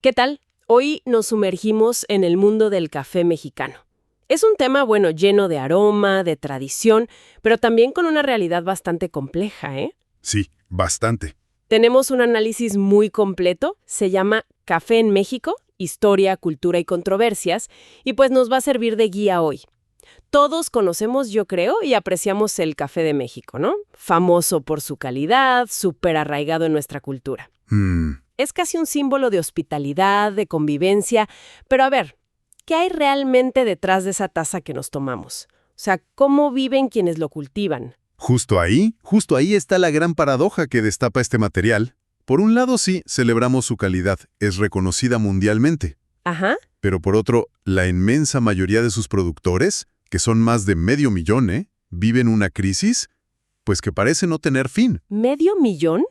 ¿Qué tal? Hoy nos sumergimos en el mundo del café mexicano. Es un tema, bueno, lleno de aroma, de tradición, pero también con una realidad bastante compleja, ¿eh? Sí, bastante. Tenemos un análisis muy completo, se llama Café en México, Historia, Cultura y Controversias, y pues nos va a servir de guía hoy. Todos conocemos, yo creo, y apreciamos el café de México, ¿no? Famoso por su calidad, súper arraigado en nuestra cultura. Es casi un símbolo de hospitalidad, de convivencia, pero a ver, ¿qué hay realmente detrás de esa taza que nos tomamos? O sea, ¿cómo viven quienes lo cultivan? Justo ahí está la gran paradoja que destapa este material. Por un lado, sí, celebramos su calidad, es reconocida mundialmente. Ajá, Pero por otro, la inmensa mayoría de sus productores, que son más de 500,000, viven una crisis, pues que parece no tener fin. ¿500,000?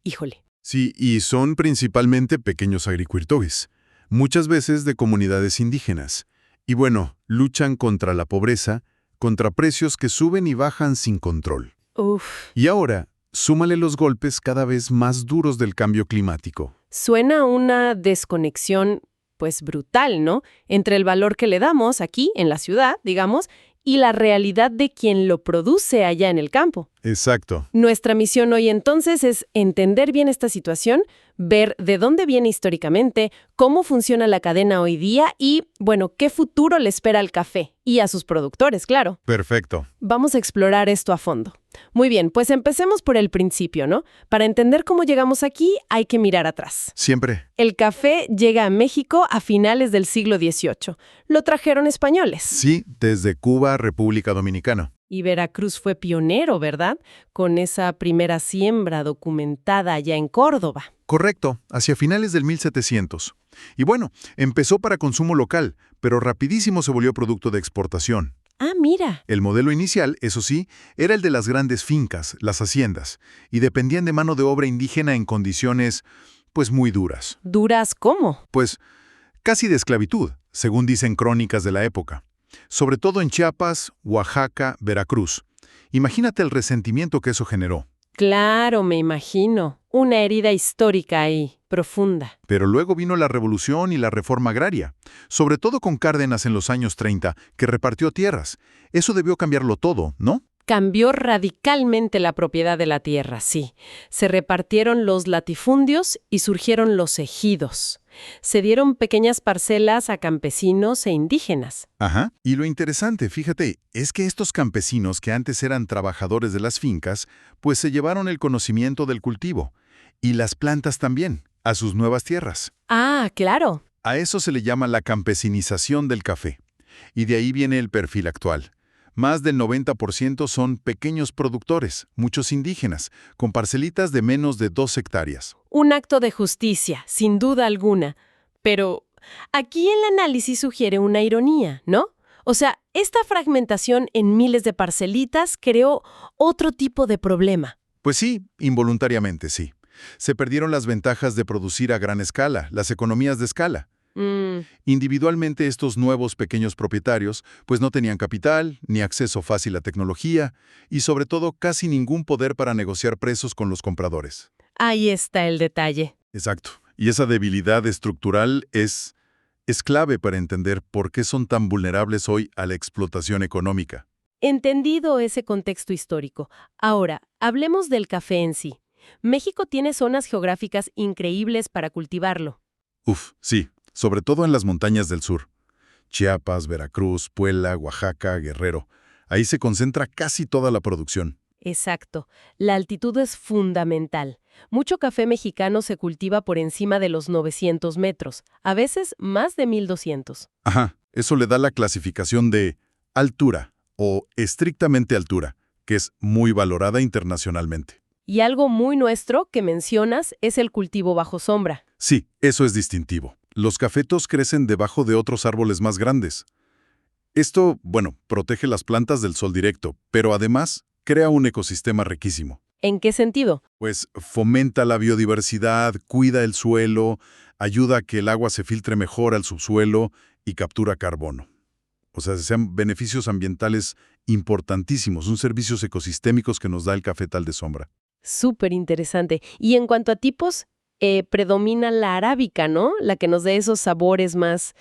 Híjole. Sí, y son principalmente pequeños agricultores, muchas veces de comunidades indígenas. Y bueno, luchan contra la pobreza, contra precios que suben y bajan sin control. Uf, Y ahora, súmale los golpes cada vez más duros del cambio climático. suena a una desconexión, pues brutal, ¿no? Entre el valor que le damos aquí, en la ciudad, digamos, y la realidad de quien lo produce allá en el campo. Exacto. Nuestra misión hoy entonces es entender bien esta situación, ver de dónde viene históricamente, cómo funciona la cadena hoy día y, bueno, qué futuro le espera al café y a sus productores, claro. Perfecto. Vamos a explorar esto a fondo. Muy bien, pues empecemos por el principio, ¿no? Para entender cómo llegamos aquí hay que mirar atrás. Siempre. El café llega a México a finales del siglo XVIII. Lo trajeron españoles. Sí, desde Cuba, República Dominicana. Y Veracruz fue pionero, ¿verdad? Con esa primera siembra documentada allá en Córdoba. Correcto, hacia finales del 1700. Y bueno, empezó para consumo local, pero rapidísimo se volvió producto de exportación. Ah, mira. El modelo inicial, eso sí, era el de las grandes fincas, las haciendas, y dependían de mano de obra indígena en condiciones, pues muy duras. ¿Duras cómo? Pues casi de esclavitud, según dicen crónicas de la época. Sobre todo en Chiapas, Oaxaca, Veracruz. Imagínate el resentimiento que eso generó. Claro, me imagino. Una herida histórica ahí, profunda. Pero luego vino la Revolución y la Reforma Agraria, sobre todo con Cárdenas en los años 30, que repartió tierras. Eso debió cambiarlo todo, ¿no? Cambió radicalmente la propiedad de la tierra, sí. Se repartieron los latifundios y surgieron los ejidos. Se dieron pequeñas parcelas a campesinos e indígenas. Ajá. Y lo interesante, fíjate, es que estos campesinos que antes eran trabajadores de las fincas, pues se llevaron el conocimiento del cultivo. Y las plantas también, a sus nuevas tierras. Ah, claro. A eso se le llama la campesinización del café. Y de ahí viene el perfil actual. Más del 90% son pequeños productores, muchos indígenas, con parcelitas de menos de 2 hectáreas. Un acto de justicia, sin duda alguna. Pero aquí el análisis sugiere una ironía, ¿no? O sea, esta fragmentación en miles de parcelitas creó otro tipo de problema. Pues sí, involuntariamente sí. Se perdieron las ventajas de producir a gran escala, las economías de escala. Individualmente estos nuevos pequeños propietarios pues no tenían capital, ni acceso fácil a tecnología y sobre todo casi ningún poder para negociar precios con los compradores. Ahí está el detalle. Exacto. Y esa debilidad estructural es clave para entender por qué son tan vulnerables hoy a la explotación económica. Entendido ese contexto histórico. Ahora, hablemos del café en sí. México tiene zonas geográficas increíbles para cultivarlo. Sí, sobre todo en las montañas del sur. Chiapas, Veracruz, Puebla, Oaxaca, Guerrero. Ahí se concentra casi toda la producción. Exacto. La altitud es fundamental. Mucho café mexicano se cultiva por encima de los 900 metros, a veces más de 1200. Ajá, eso le da la clasificación de altura o estrictamente altura, que es muy valorada internacionalmente. Y algo muy nuestro que mencionas es el cultivo bajo sombra. Sí, eso es distintivo. Los cafetos crecen debajo de otros árboles más grandes. Esto, bueno, protege las plantas del sol directo, pero además crea un ecosistema riquísimo. ¿En qué sentido? Pues fomenta la biodiversidad, cuida el suelo, ayuda a que el agua se filtre mejor al subsuelo y captura carbono. O sea, sean beneficios ambientales importantísimos, son servicios ecosistémicos que nos da el cafetal de sombra. Súper interesante. Y en cuanto a tipos, predomina la arábica, ¿no? La que nos dé esos sabores más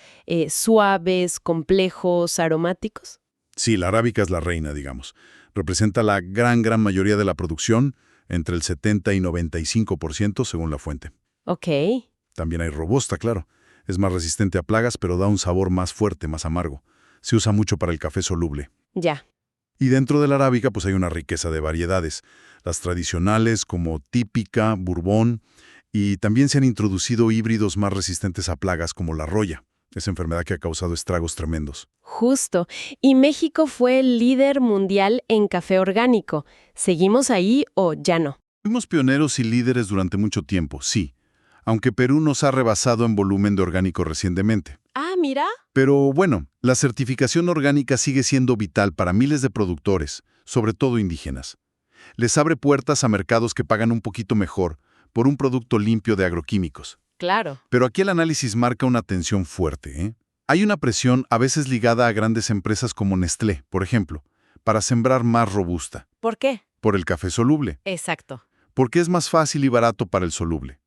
suaves, complejos, aromáticos. Sí, la arábica es la reina, digamos. Representa la gran mayoría de la producción, entre el 70 y 95% según la fuente. Ok. También hay robusta, claro. Es más resistente a plagas, pero da un sabor más fuerte, más amargo. Se usa mucho para el café soluble. Ya. Y dentro de la arábica, pues hay una riqueza de variedades. Las tradicionales como típica, bourbon, y también se han introducido híbridos más resistentes a plagas como la roya, esa enfermedad que ha causado estragos tremendos. Justo. Y México fue el líder mundial en café orgánico. ¿Seguimos ahí o ya no? Fuimos pioneros y líderes durante mucho tiempo, sí, aunque Perú nos ha rebasado en volumen de orgánico recientemente. Ah, mira. Pero bueno, la certificación orgánica sigue siendo vital para miles de productores, sobre todo indígenas. Les abre puertas a mercados que pagan un poquito mejor por un producto limpio de agroquímicos. Claro. Pero aquí el análisis marca una tensión fuerte, ¿eh? Hay una presión a veces ligada a grandes empresas como Nestlé, por ejemplo, para sembrar más robusta, ¿Por qué? por el café soluble, Exacto. porque es más fácil y barato para el soluble.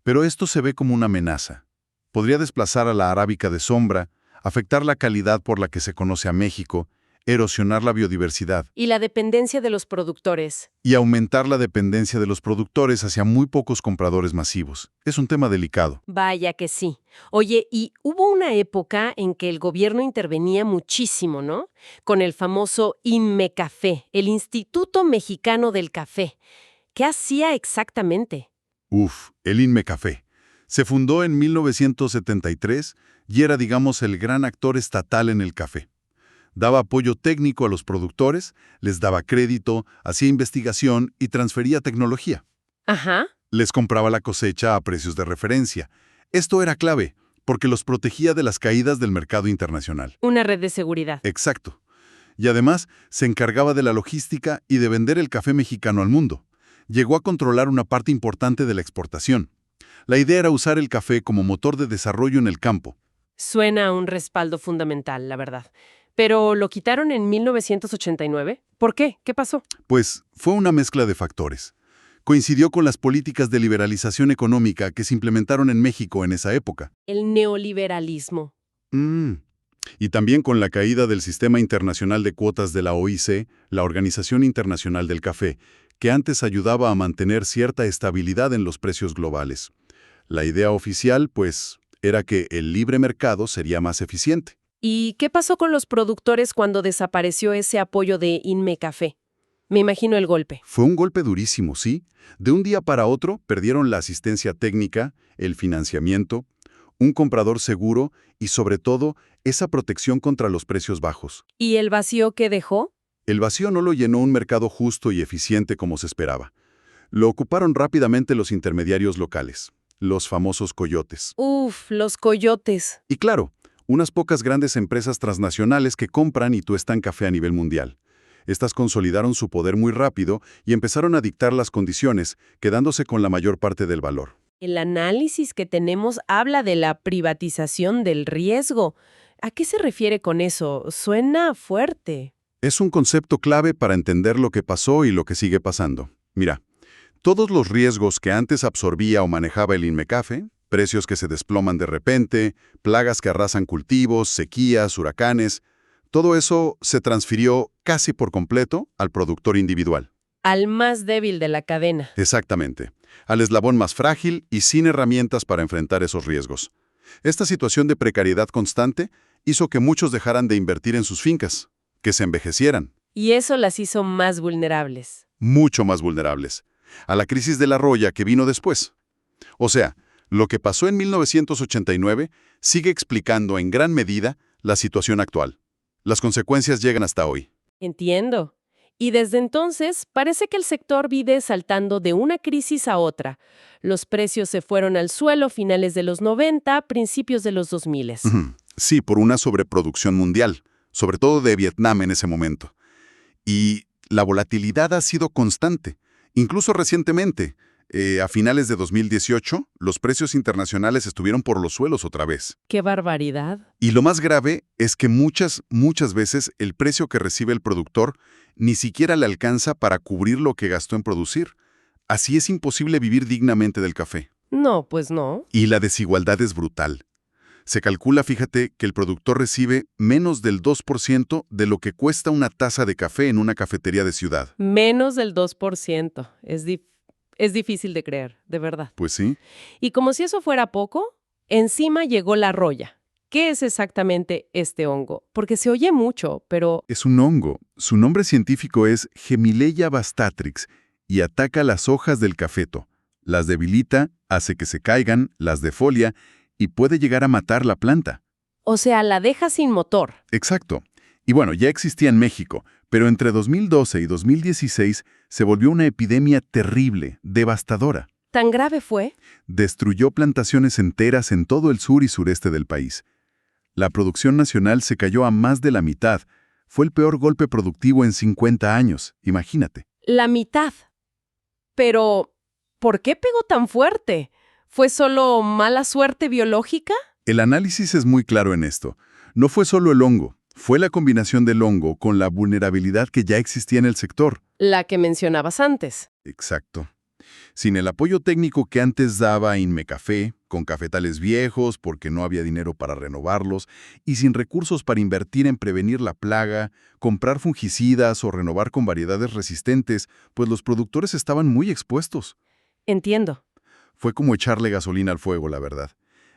Pero esto se ve como una amenaza. Podría desplazar a la arábica de sombra, afectar la calidad por la que se conoce a México, erosionar la biodiversidad Y la dependencia de los productores. y aumentar la dependencia de los productores hacia muy pocos compradores masivos. Es un tema delicado. Vaya que sí. Oye, y hubo una época en que el gobierno intervenía muchísimo, ¿no? Con el famoso INMECafé, el Instituto Mexicano del Café. ¿Qué hacía exactamente? El INMECafé. Se fundó en 1973 y era, digamos, el gran actor estatal en el café. Daba apoyo técnico a los productores, les daba crédito, hacía investigación y transfería tecnología. Ajá. Les compraba la cosecha a precios de referencia. Esto era clave, porque los protegía de las caídas del mercado internacional. Una red de seguridad. Exacto. Y además, se encargaba de la logística y de vender el café mexicano al mundo. Llegó a controlar una parte importante de la exportación. La idea era usar el café como motor de desarrollo en el campo. Suena a un respaldo fundamental, la verdad. Pero lo quitaron en 1989. ¿Por qué? ¿Qué pasó? Pues fue una mezcla de factores. Coincidió con las políticas de liberalización económica que se implementaron en México en esa época. El neoliberalismo. Y también con la caída del Sistema Internacional de Cuotas de la OIC, la Organización Internacional del Café, que antes ayudaba a mantener cierta estabilidad en los precios globales. La idea oficial, pues, era que el libre mercado sería más eficiente. ¿Y qué pasó con los productores cuando desapareció ese apoyo de INMECafé? Me imagino el golpe. Fue un golpe durísimo, sí. De un día para otro perdieron la asistencia técnica, el financiamiento, un comprador seguro y, sobre todo, esa protección contra los precios bajos. ¿Y el vacío que dejó? El vacío no lo llenó un mercado justo y eficiente como se esperaba. Lo ocuparon rápidamente los intermediarios locales, los famosos coyotes. Los coyotes. Y claro, unas pocas grandes empresas transnacionales que compran y tuestan café a nivel mundial. Estas consolidaron su poder muy rápido y empezaron a dictar las condiciones, quedándose con la mayor parte del valor. El análisis que tenemos habla de la privatización del riesgo. ¿A qué se refiere con eso? Suena fuerte. Es un concepto clave para entender lo que pasó y lo que sigue pasando. Mira, todos los riesgos que antes absorbía o manejaba el INMECAFE, precios que se desploman de repente, plagas que arrasan cultivos, sequías, huracanes, todo eso se transfirió casi por completo al productor individual. Al más débil de la cadena. Exactamente, al eslabón más frágil y sin herramientas para enfrentar esos riesgos. Esta situación de precariedad constante hizo que muchos dejaran de invertir en sus fincas, que se envejecieran. Y eso las hizo más vulnerables. Mucho más vulnerables a la crisis de la roya que vino después. O sea, lo que pasó en 1989 sigue explicando en gran medida la situación actual. Las consecuencias llegan hasta hoy. Entiendo. Y desde entonces parece que el sector vive saltando de una crisis a otra. Los precios se fueron al suelo finales de los 90, principios de los 2000. Sí, por una sobreproducción mundial, sobre todo de Vietnam en ese momento. Y la volatilidad ha sido constante. Incluso recientemente, a finales de 2018, los precios internacionales estuvieron por los suelos otra vez. ¡Qué barbaridad! Y lo más grave es que muchas veces el precio que recibe el productor ni siquiera le alcanza para cubrir lo que gastó en producir. Así es imposible vivir dignamente del café. No, pues no. Y la desigualdad es brutal. Se calcula, fíjate, que el productor recibe menos del 2% de lo que cuesta una taza de café en una cafetería de ciudad. Menos del 2%. Es difícil de creer, de verdad. Pues sí. Y como si eso fuera poco, encima llegó la roya. ¿Qué es exactamente este hongo? Porque se oye mucho, pero Es un hongo. Su nombre científico es Gemileia bastatrix y ataca las hojas del cafeto. Las debilita, hace que se caigan, las defolia y puede llegar a matar la planta. o sea, la deja sin motor. Exacto. Y bueno, ya existía en México, pero entre 2012 y 2016 se volvió una epidemia terrible, devastadora. ¿Tan grave fue? Destruyó plantaciones enteras en todo el sur y sureste del país. La producción nacional se cayó a más de la mitad. Fue el peor golpe productivo en 50 años, imagínate. La mitad. Pero, ¿por qué pegó tan fuerte? ¿Fue solo mala suerte biológica? El análisis es muy claro en esto. No fue solo el hongo, fue la combinación del hongo con la vulnerabilidad que ya existía en el sector. La que mencionabas antes. Exacto. Sin el apoyo técnico que antes daba Inmecafé, con cafetales viejos porque no había dinero para renovarlos, y sin recursos para invertir en prevenir la plaga, comprar fungicidas o renovar con variedades resistentes, pues los productores estaban muy expuestos. Entiendo. Fue como echarle gasolina al fuego, la verdad.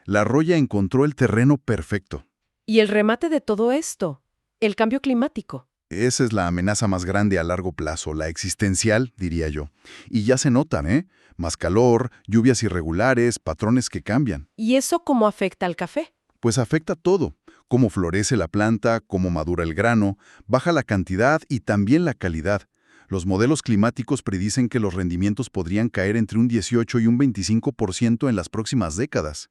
La roya encontró el terreno perfecto. ¿Y el remate de todo esto? El cambio climático. Esa es la amenaza más grande a largo plazo, la existencial, diría yo. Y ya se notan, ¿eh? Más calor, lluvias irregulares, patrones que cambian. ¿Y eso cómo afecta al café? Pues afecta todo. Cómo florece la planta, cómo madura el grano, baja la cantidad y también la calidad. Los modelos climáticos predicen que los rendimientos podrían caer entre un 18 y un 25% en las próximas décadas.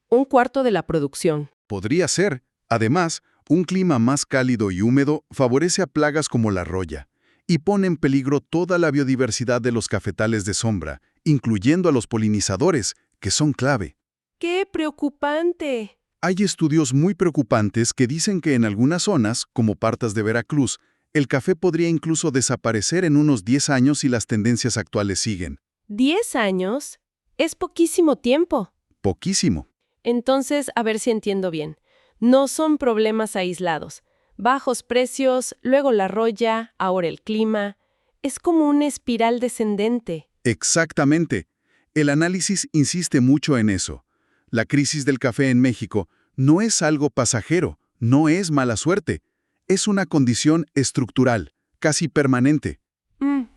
Un cuarto de la producción. Podría ser. Además, un clima más cálido y húmedo favorece a plagas como la roya y pone en peligro toda la biodiversidad de los cafetales de sombra, incluyendo a los polinizadores, que son clave. ¡Qué preocupante! Hay estudios muy preocupantes que dicen que en algunas zonas, como partes de Veracruz, el café podría incluso desaparecer en unos 10 años si las tendencias actuales siguen. ¿10 años? Es poquísimo tiempo. Poquísimo. Entonces, a ver si entiendo bien. No son problemas aislados. Bajos precios, luego la roya, ahora el clima. Es como una espiral descendente. Exactamente. El análisis insiste mucho en eso. La crisis del café en México no es algo pasajero, no es mala suerte. Es una condición estructural, casi permanente.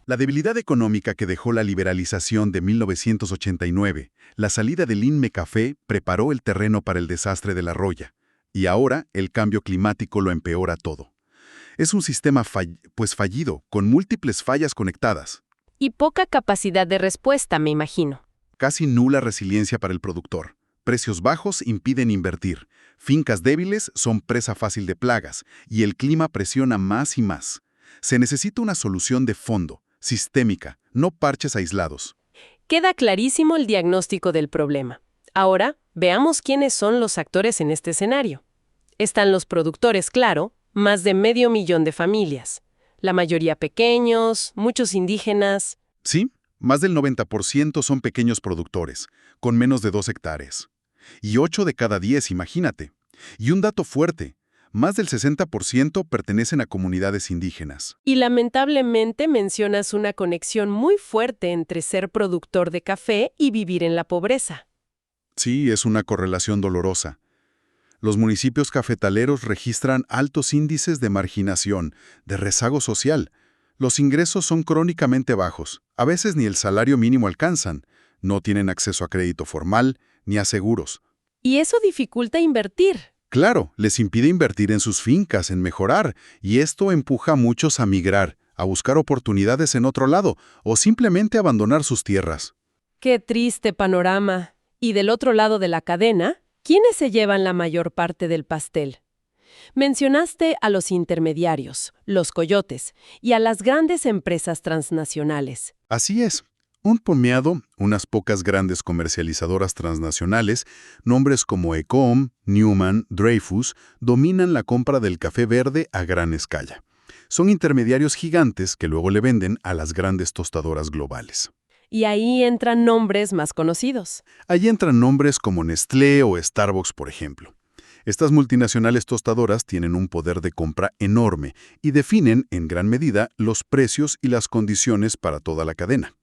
La debilidad económica que dejó la liberalización de 1989, la salida del Inmecafé preparó el terreno para el desastre de la roya. Y ahora el cambio climático lo empeora todo. Es un sistema fallido, con múltiples fallas conectadas. Y poca capacidad de respuesta, me imagino. Casi nula resiliencia para el productor. Precios bajos impiden invertir. Fincas débiles son presa fácil de plagas. Y el clima presiona más y más. Se necesita una solución de fondo, sistémica, no parches aislados. Queda clarísimo el diagnóstico del problema. Ahora, veamos quiénes son los actores en este escenario. Están los productores, claro, más de 500,000 de familias. La mayoría pequeños, muchos indígenas. Sí, más del 90% son pequeños productores, con menos de 2 hectáreas. Y 8 de cada 10, imagínate. Y un dato fuerte, más del 60% pertenecen a comunidades indígenas. Y lamentablemente mencionas una conexión muy fuerte entre ser productor de café y vivir en la pobreza. Sí, es una correlación dolorosa. Los municipios cafetaleros registran altos índices de marginación, de rezago social. Los ingresos son crónicamente bajos, a veces ni el salario mínimo alcanzan, no tienen acceso a crédito formal ni a seguros. Y eso dificulta invertir. Claro, les impide invertir en sus fincas, en mejorar, y esto empuja a muchos a migrar, a buscar oportunidades en otro lado, o simplemente abandonar sus tierras. Qué triste panorama. Y del otro lado de la cadena, ¿quiénes se llevan la mayor parte del pastel? Mencionaste a los intermediarios, los coyotes, y a las grandes empresas transnacionales. Así es. Un puñado, unas pocas grandes comercializadoras transnacionales, nombres como Ecom, Newman, Dreyfus, dominan la compra del café verde a gran escala. Son intermediarios gigantes que luego le venden a las grandes tostadoras globales. Y ahí entran nombres más conocidos. Allí entran nombres como Nestlé o Starbucks, por ejemplo. Estas multinacionales tostadoras tienen un poder de compra enorme y definen, en gran medida, los precios y las condiciones para toda la cadena.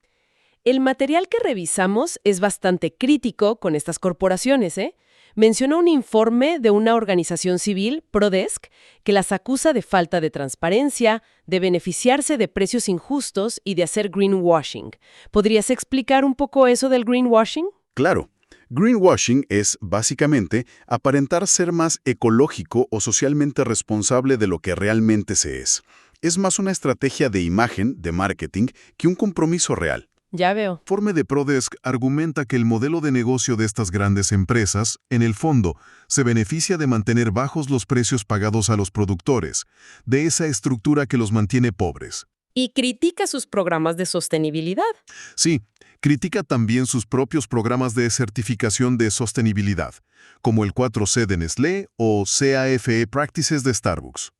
El material que revisamos es bastante crítico con estas corporaciones, ¿eh? Menciona un informe de una organización civil, Prodesk, que las acusa de falta de transparencia, de beneficiarse de precios injustos y de hacer greenwashing. ¿Podrías explicar un poco eso del greenwashing? Claro, greenwashing es, básicamente, aparentar ser más ecológico o socialmente responsable de lo que realmente se es. Es más una estrategia de imagen, de marketing, que un compromiso real. Ya veo. El informe de Prodesk argumenta que el modelo de negocio de estas grandes empresas, en el fondo, se beneficia de mantener bajos los precios pagados a los productores, de esa estructura que los mantiene pobres. Y critica sus programas de sostenibilidad. Sí, critica también sus propios programas de certificación de sostenibilidad, como el 4C de Nestlé o CAFE Practices de Starbucks.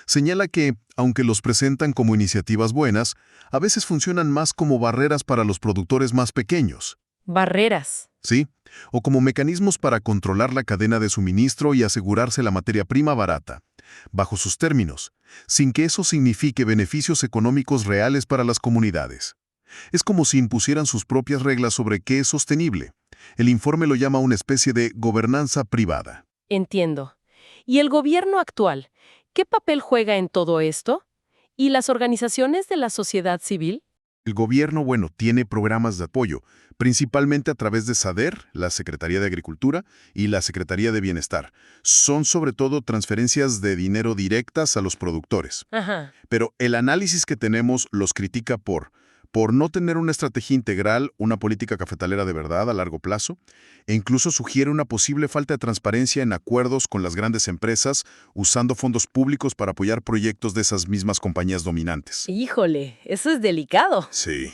Señala que, aunque los presentan como iniciativas buenas, a veces funcionan más como barreras para los productores más pequeños. Barreras. ¿Sí? O como mecanismos para controlar la cadena de suministro y asegurarse la materia prima barata, bajo sus términos, sin que eso signifique beneficios económicos reales para las comunidades. Es como si impusieran sus propias reglas sobre qué es sostenible. El informe lo llama una especie de gobernanza privada. Entiendo. ¿Y el gobierno actual? ¿Qué papel juega en todo esto? ¿Y las organizaciones de la sociedad civil? El gobierno, tiene programas de apoyo, principalmente a través de SADER, la Secretaría de Agricultura, y la Secretaría de Bienestar. Son sobre todo transferencias de dinero directas a los productores. Ajá. Pero el análisis que tenemos los critica por no tener una estrategia integral, una política cafetalera de verdad a largo plazo, e incluso sugiere una posible falta de transparencia en acuerdos con las grandes empresas, usando fondos públicos para apoyar proyectos de esas mismas compañías dominantes. Híjole, eso es delicado. Sí.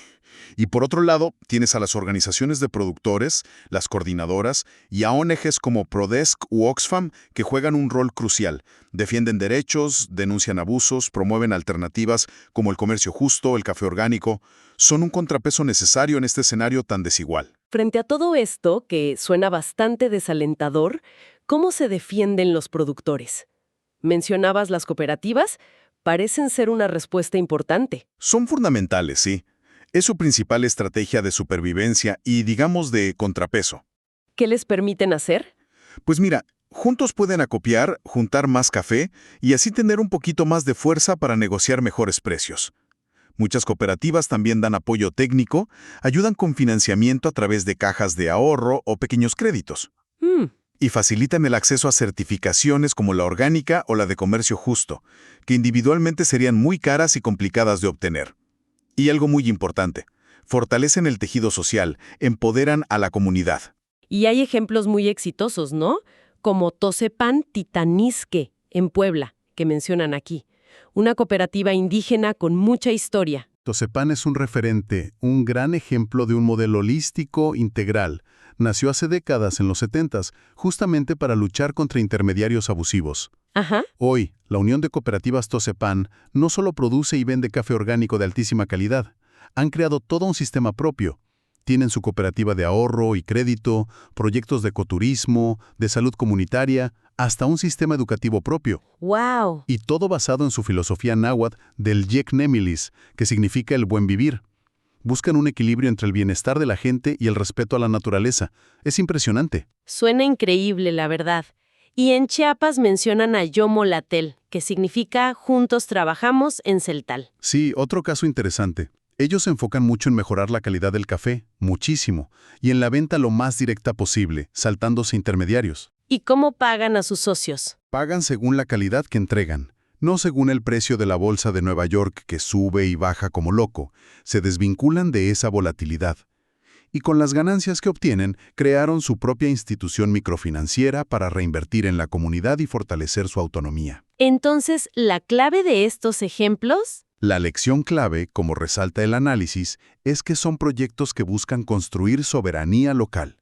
Y por otro lado, tienes a las organizaciones de productores, las coordinadoras y a ONGs como Prodesk u Oxfam que juegan un rol crucial. Defienden derechos, denuncian abusos, promueven alternativas como el comercio justo, el café orgánico. Son un contrapeso necesario en este escenario tan desigual. Frente a todo esto, que suena bastante desalentador, ¿cómo se defienden los productores? ¿Mencionabas las cooperativas? Parecen ser una respuesta importante. Son fundamentales, sí. Es su principal estrategia de supervivencia y, digamos, de contrapeso. ¿Qué les permiten hacer? Pues mira, juntos pueden acopiar, juntar más café y así tener un poquito más de fuerza para negociar mejores precios. Muchas cooperativas también dan apoyo técnico, ayudan con financiamiento a través de cajas de ahorro o pequeños créditos. Y facilitan el acceso a certificaciones como la orgánica o la de comercio justo, que individualmente serían muy caras y complicadas de obtener. Y algo muy importante, fortalecen el tejido social, empoderan a la comunidad. Y hay ejemplos muy exitosos, ¿no? Como Tosepan Titanisque, en Puebla, que mencionan aquí. Una cooperativa indígena con mucha historia. Tosepan es un referente, un gran ejemplo de un modelo holístico integral. Nació hace décadas, en los 70s, justamente para luchar contra intermediarios abusivos. Ajá. Hoy, la Unión de Cooperativas Tosepan no solo produce y vende café orgánico de altísima calidad, han creado todo un sistema propio. Tienen su cooperativa de ahorro y crédito, proyectos de ecoturismo, de salud comunitaria, hasta un sistema educativo propio. ¡Wow! Y todo basado en su filosofía náhuatl del Yek Nemilis, que significa el buen vivir. Buscan un equilibrio entre el bienestar de la gente y el respeto a la naturaleza. Es impresionante. Suena increíble, la verdad. Y en Chiapas mencionan a Yomolatel, que significa Juntos Trabajamos en Celtal. Sí, otro caso interesante. Ellos se enfocan mucho en mejorar la calidad del café, muchísimo, y en la venta lo más directa posible, saltándose intermediarios. ¿Y cómo pagan a sus socios? Pagan según la calidad que entregan, no según el precio de la bolsa de Nueva York que sube y baja como loco. Se desvinculan de esa volatilidad. Y con las ganancias que obtienen, crearon su propia institución microfinanciera para reinvertir en la comunidad y fortalecer su autonomía. Entonces, ¿la clave de estos ejemplos? La lección clave, como resalta el análisis, es que son proyectos que buscan construir soberanía local.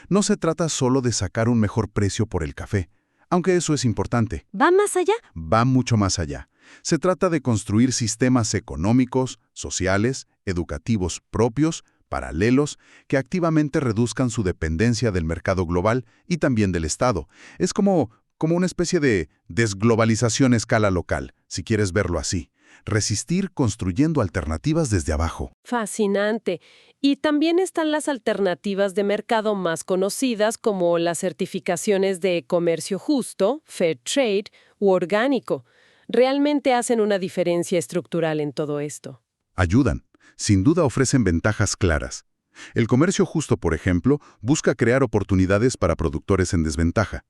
No se trata solo de sacar un mejor precio por el café, aunque eso es importante. ¿Va más allá? Va mucho más allá. Se trata de construir sistemas económicos, sociales, educativos propios paralelos, que activamente reduzcan su dependencia del mercado global y también del Estado. Es como una especie de desglobalización a escala local, si quieres verlo así. Resistir construyendo alternativas desde abajo. Fascinante. Y también están las alternativas de mercado más conocidas como las certificaciones de comercio justo, fair trade u orgánico. Realmente hacen una diferencia estructural en todo esto. Ayudan. Sin duda ofrecen ventajas claras. El comercio justo, por ejemplo, busca crear oportunidades para productores en desventaja.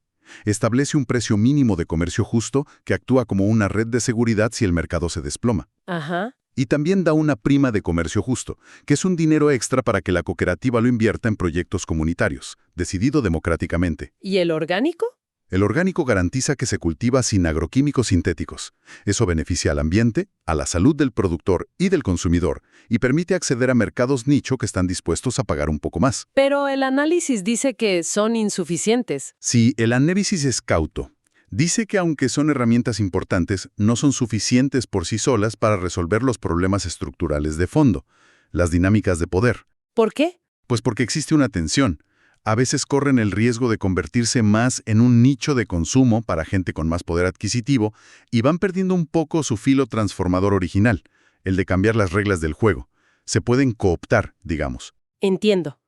Establece un precio mínimo de comercio justo que actúa como una red de seguridad si el mercado se desploma. Ajá. Y también da una prima de comercio justo, que es un dinero extra para que la cooperativa lo invierta en proyectos comunitarios, decidido democráticamente. ¿Y el orgánico? El orgánico garantiza que se cultiva sin agroquímicos sintéticos. Eso beneficia al ambiente, a la salud del productor y del consumidor, y permite acceder a mercados nicho que están dispuestos a pagar un poco más. Pero el análisis dice que son insuficientes. Si el análisis es cauto, dice que aunque son herramientas importantes, no son suficientes por sí solas para resolver los problemas estructurales de fondo, las dinámicas de poder. ¿Por qué? Pues porque existe una tensión. A veces corren el riesgo de convertirse más en un nicho de consumo para gente con más poder adquisitivo y van perdiendo un poco su filo transformador original, el de cambiar las reglas del juego. Se pueden cooptar, digamos. Entiendo.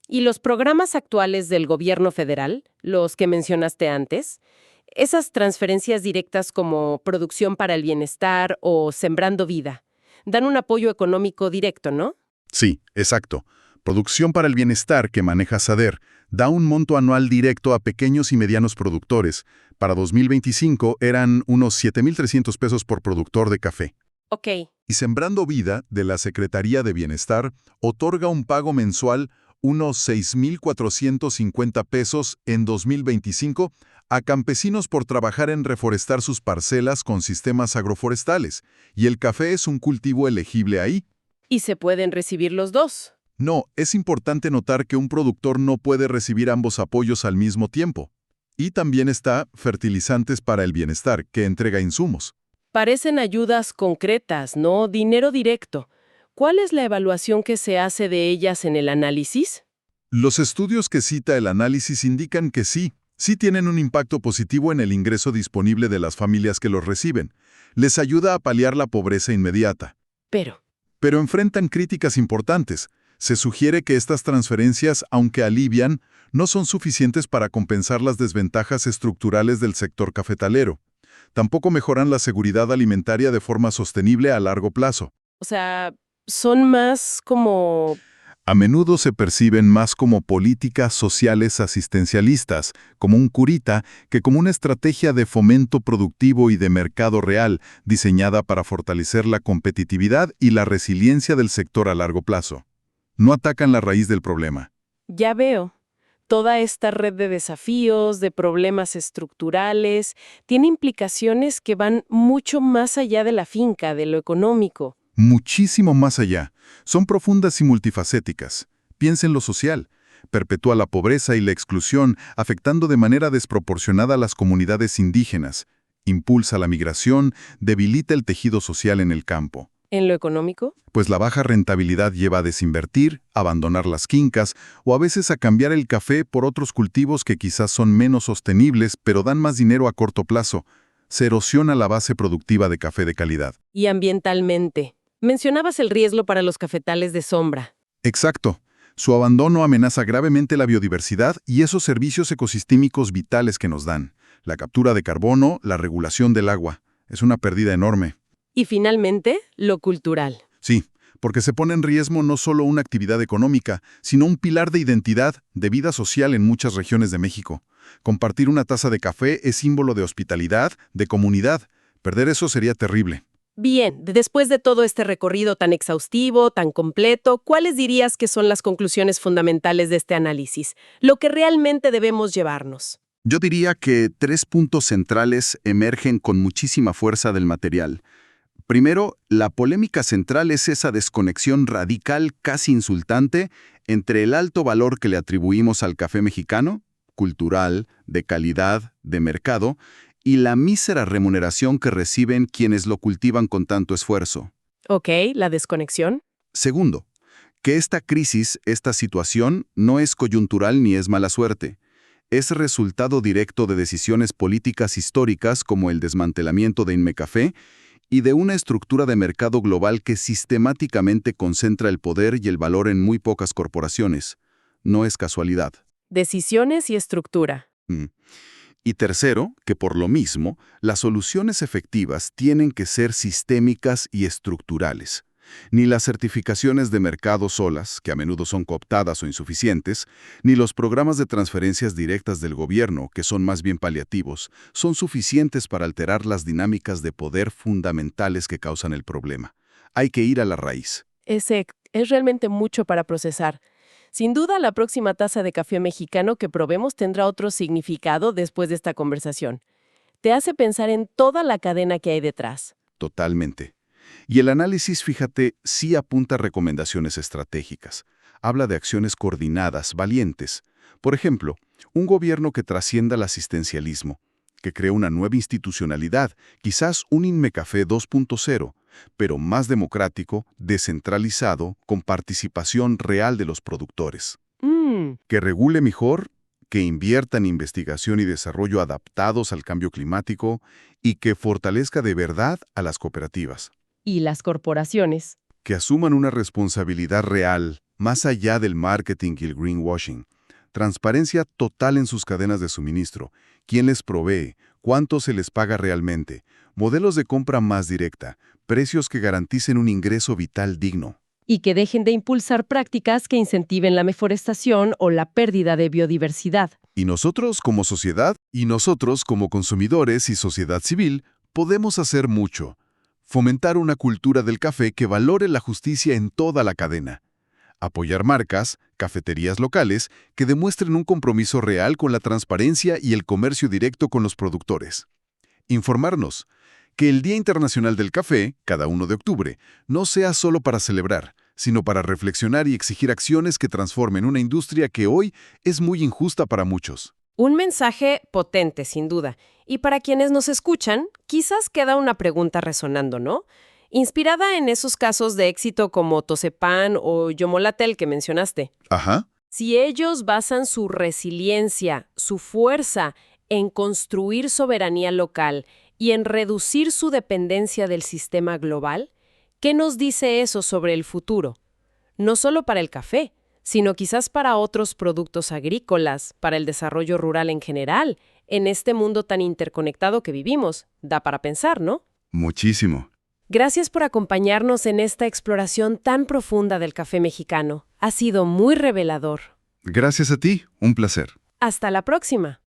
¿Y los programas actuales del gobierno federal, los que mencionaste antes? Esas transferencias directas como Producción para el Bienestar o Sembrando Vida, dan un apoyo económico directo, ¿no? Sí, exacto. Producción para el Bienestar, que maneja SADER, da un monto anual directo a pequeños y medianos productores. Para 2025 eran unos 7,300 pesos por productor de café. Ok. Y Sembrando Vida, de la Secretaría de Bienestar, otorga un pago mensual unos 6,450 pesos en 2025 a campesinos por trabajar en reforestar sus parcelas con sistemas agroforestales. Y el café es un cultivo elegible ahí. ¿Y se pueden recibir los dos? No, es importante notar que un productor no puede recibir ambos apoyos al mismo tiempo. Y también está Fertilizantes para el Bienestar, que entrega insumos. Parecen ayudas concretas, ¿no? Dinero directo. ¿Cuál es la evaluación que se hace de ellas en el análisis? Los estudios que cita el análisis indican que sí tienen un impacto positivo en el ingreso disponible de las familias que los reciben. Les ayuda a paliar la pobreza inmediata. Pero enfrentan críticas importantes. Se sugiere que estas transferencias, aunque alivian, no son suficientes para compensar las desventajas estructurales del sector cafetalero. Tampoco mejoran la seguridad alimentaria de forma sostenible a largo plazo. O sea, son más como... A menudo se perciben más como políticas sociales asistencialistas, como un curita, que como una estrategia de fomento productivo y de mercado real, diseñada para fortalecer la competitividad y la resiliencia del sector a largo plazo. No atacan la raíz del problema. Ya veo. Toda esta red de desafíos, de problemas estructurales, tiene implicaciones que van mucho más allá de la finca, de lo económico. Muchísimo más allá. Son profundas y multifacéticas. Piensa en lo social. Perpetúa la pobreza y la exclusión, afectando de manera desproporcionada a las comunidades indígenas. Impulsa la migración, debilita el tejido social en el campo. ¿En lo económico? Pues la baja rentabilidad lleva a desinvertir, abandonar las fincas o a veces a cambiar el café por otros cultivos que quizás son menos sostenibles pero dan más dinero a corto plazo. Se erosiona la base productiva de café de calidad. Y ambientalmente. Mencionabas el riesgo para los cafetales de sombra. Exacto. Su abandono amenaza gravemente la biodiversidad y esos servicios ecosistémicos vitales que nos dan. La captura de carbono, la regulación del agua. Es una pérdida enorme. Y finalmente, lo cultural. Sí, porque se pone en riesgo no solo una actividad económica, sino un pilar de identidad, de vida social en muchas regiones de México. Compartir una taza de café es símbolo de hospitalidad, de comunidad. Perder eso sería terrible. Bien, después de todo este recorrido tan exhaustivo, tan completo, ¿cuáles dirías que son las conclusiones fundamentales de este análisis? Lo que realmente debemos llevarnos. Yo diría que 3 puntos centrales emergen con muchísima fuerza del material. Primero, la polémica central es esa desconexión radical, casi insultante, entre el alto valor que le atribuimos al café mexicano, cultural, de calidad, de mercado, y la mísera remuneración que reciben quienes lo cultivan con tanto esfuerzo. Ok, la desconexión. Segundo, Que esta crisis, esta situación, no es coyuntural ni es mala suerte. Es resultado directo de decisiones políticas históricas como el desmantelamiento de Inmecafé y de una estructura de mercado global que sistemáticamente concentra el poder y el valor en muy pocas corporaciones. No es casualidad. Decisiones y estructura. Y tercero, que por lo mismo, las soluciones efectivas tienen que ser sistémicas y estructurales. Ni las certificaciones de mercado solas, que a menudo son cooptadas o insuficientes, ni los programas de transferencias directas del gobierno, que son más bien paliativos, son suficientes para alterar las dinámicas de poder fundamentales que causan el problema. Hay que ir a la raíz. Es realmente mucho para procesar. Sin duda, la próxima taza de café mexicano que probemos tendrá otro significado después de esta conversación. Te hace pensar en toda la cadena que hay detrás. Totalmente. Y el análisis, fíjate, sí apunta a recomendaciones estratégicas. Habla de acciones coordinadas, valientes. Por ejemplo, un gobierno que trascienda el asistencialismo, que cree una nueva institucionalidad, quizás un Inmecafé 2.0, pero más democrático, descentralizado, con participación real de los productores. Que regule mejor, que invierta en investigación y desarrollo adaptados al cambio climático y que fortalezca de verdad a las cooperativas. Y las corporaciones. Que asuman una responsabilidad real, más allá del marketing y el greenwashing. Transparencia total en sus cadenas de suministro. ¿Quién les provee? ¿Cuánto se les paga realmente? Modelos de compra más directa. Precios que garanticen un ingreso vital digno. Y que dejen de impulsar prácticas que incentiven la deforestación o la pérdida de biodiversidad. Y nosotros como sociedad, y nosotros como consumidores y sociedad civil, podemos hacer mucho. Fomentar una cultura del café que valore la justicia en toda la cadena. Apoyar marcas, cafeterías locales, que demuestren un compromiso real con la transparencia y el comercio directo con los productores. Informarnos. Que el Día Internacional del Café, cada 1 de octubre, no sea solo para celebrar, sino para reflexionar y exigir acciones que transformen una industria que hoy es muy injusta para muchos. Un mensaje potente, sin duda. Y para quienes nos escuchan, quizás queda una pregunta resonando, ¿no? Inspirada en esos casos de éxito como Tosepan o Yomolatel que mencionaste. Ajá. Si ellos basan su resiliencia, su fuerza en construir soberanía local y en reducir su dependencia del sistema global, ¿qué nos dice eso sobre el futuro? No solo para el café, sino quizás para otros productos agrícolas, para el desarrollo rural en general, en este mundo tan interconectado que vivimos. Da para pensar, ¿no? Muchísimo. Gracias por acompañarnos en esta exploración tan profunda del café mexicano. Ha sido muy revelador. Gracias a ti, un placer. Hasta la próxima.